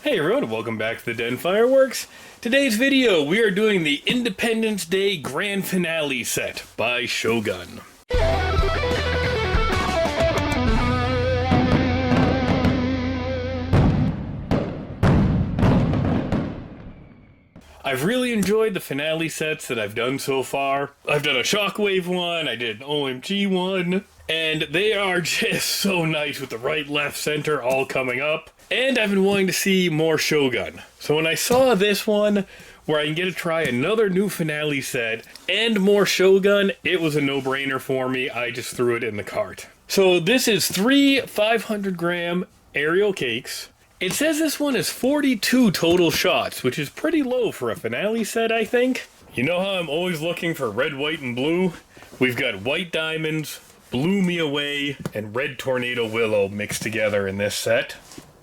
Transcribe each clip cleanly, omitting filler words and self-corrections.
Hey everyone, welcome back to the Den Fireworks. Today's video, we are doing the Independence Day Grand Finale set by Shogun. I've really enjoyed the finale sets that I've done so far. I've done a Shockwave one, I did an OMG one, and they are just so nice with the right, left, center all coming up. And I've been wanting to see more Shogun. So when I saw this one, where I can get to try another new finale set and more Shogun, it was a no-brainer for me. I just threw it in the cart. So this is 3 500-gram aerial cakes. It says this one is 42 total shots, which is pretty low for a finale set, I think. You know how I'm always looking for red, white, and blue? We've got white diamonds, Blew Me Away, and Red Tornado Willow mixed together in this set.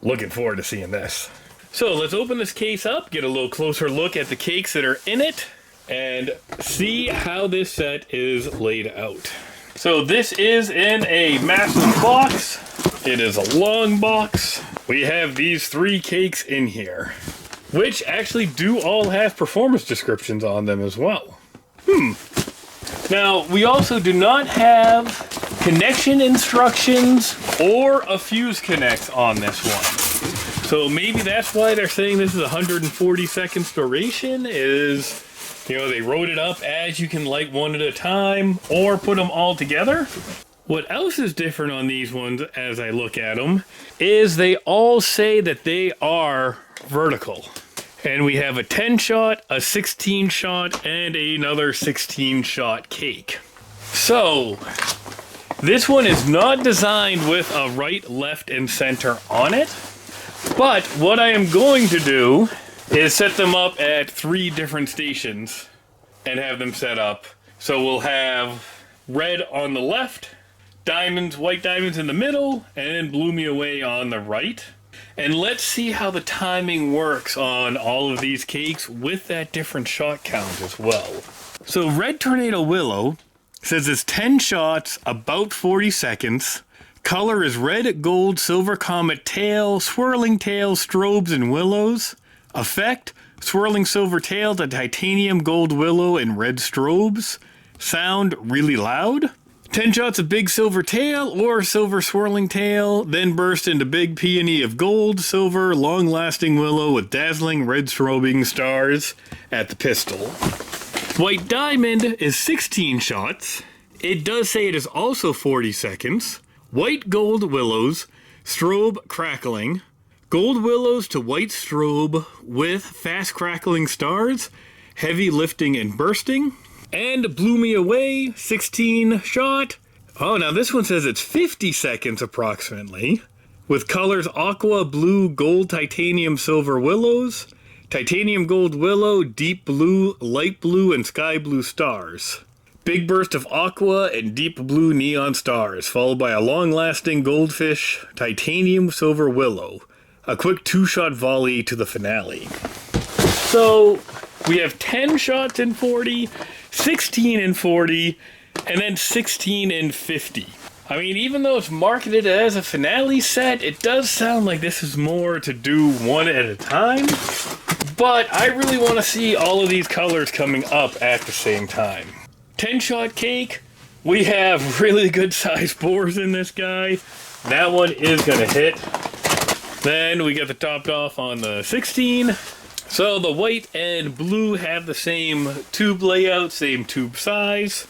Looking forward to seeing this. So let's open this case up, get a little closer look at the cakes that are in it, and see how this set is laid out. So this is in a massive box. It is a long box. We have these 3 cakes in here, which actually do all have performance descriptions on them as well. Now, we also do not have connection instructions or a fuse connect on this one. So maybe that's why they're saying this is 140 seconds duration, is, you know, they wrote it up as you can light one at a time or put them all together. What else is different on these ones as I look at them is they all say that they are vertical. And we have a 10 shot, a 16 shot, and another 16 shot cake. So this one is not designed with a right, left, and center on it. But what I am going to do is set them up at 3 different stations and have them set up. So we'll have red on the left, diamonds, white diamonds in the middle, and then Blew Me Away on the right. And let's see how the timing works on all of these cakes with that different shot count as well. So Red Tornado Willow says it's 10 shots, about 40 seconds. Color is red, gold, silver comet tail, swirling tail, strobes, and willows. Effect, swirling silver tail to titanium gold willow and red strobes. Sound, really loud. 10 shots of big silver tail or silver swirling tail, then burst into big peony of gold, silver, long-lasting willow with dazzling red strobing stars at the pistol. White diamond is 16 shots. It does say it is also 40 seconds. White gold willows, strobe crackling. Gold willows to white strobe with fast crackling stars, heavy lifting and bursting. And Blew Me Away, 16 shot. Oh, now this one says it's 50 seconds approximately. With colors aqua, blue, gold, titanium, silver willows. Titanium gold willow, deep blue, light blue, and sky blue stars. Big burst of aqua and deep blue neon stars, followed by a long-lasting goldfish, titanium silver willow. A quick 2-shot volley to the finale. So we have 10 shots in 40, 16 in 40, and then 16 in 50. I mean, even though it's marketed as a finale set, it does sound like this is more to do one at a time. But I really want to see all of these colors coming up at the same time. 10 shot cake, we have really good sized bores in this guy. That one is going to hit. Then we get the topped off on the 16. So the white and blue have the same tube layout, same tube size.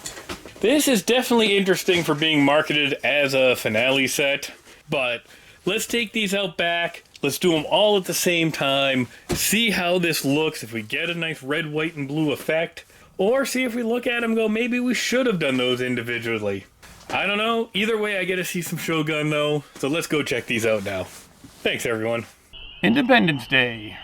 This is definitely interesting for being marketed as a finale set, but let's take these out back. Let's do them all at the same time, see how this looks, if we get a nice red, white, and blue effect, or see if we look at them and go, maybe we should have done those individually. I don't know. Either way, I get to see some Shogun though, so let's go check these out now. Thanks everyone. Independence Day.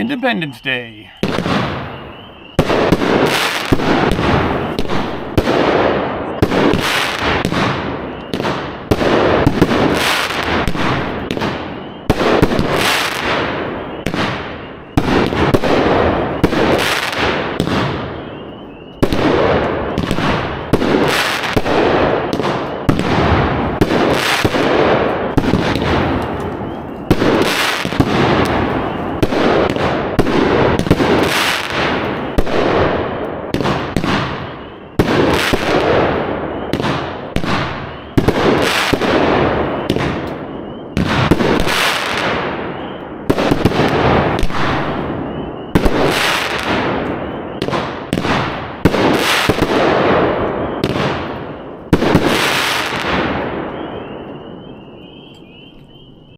Independence Day.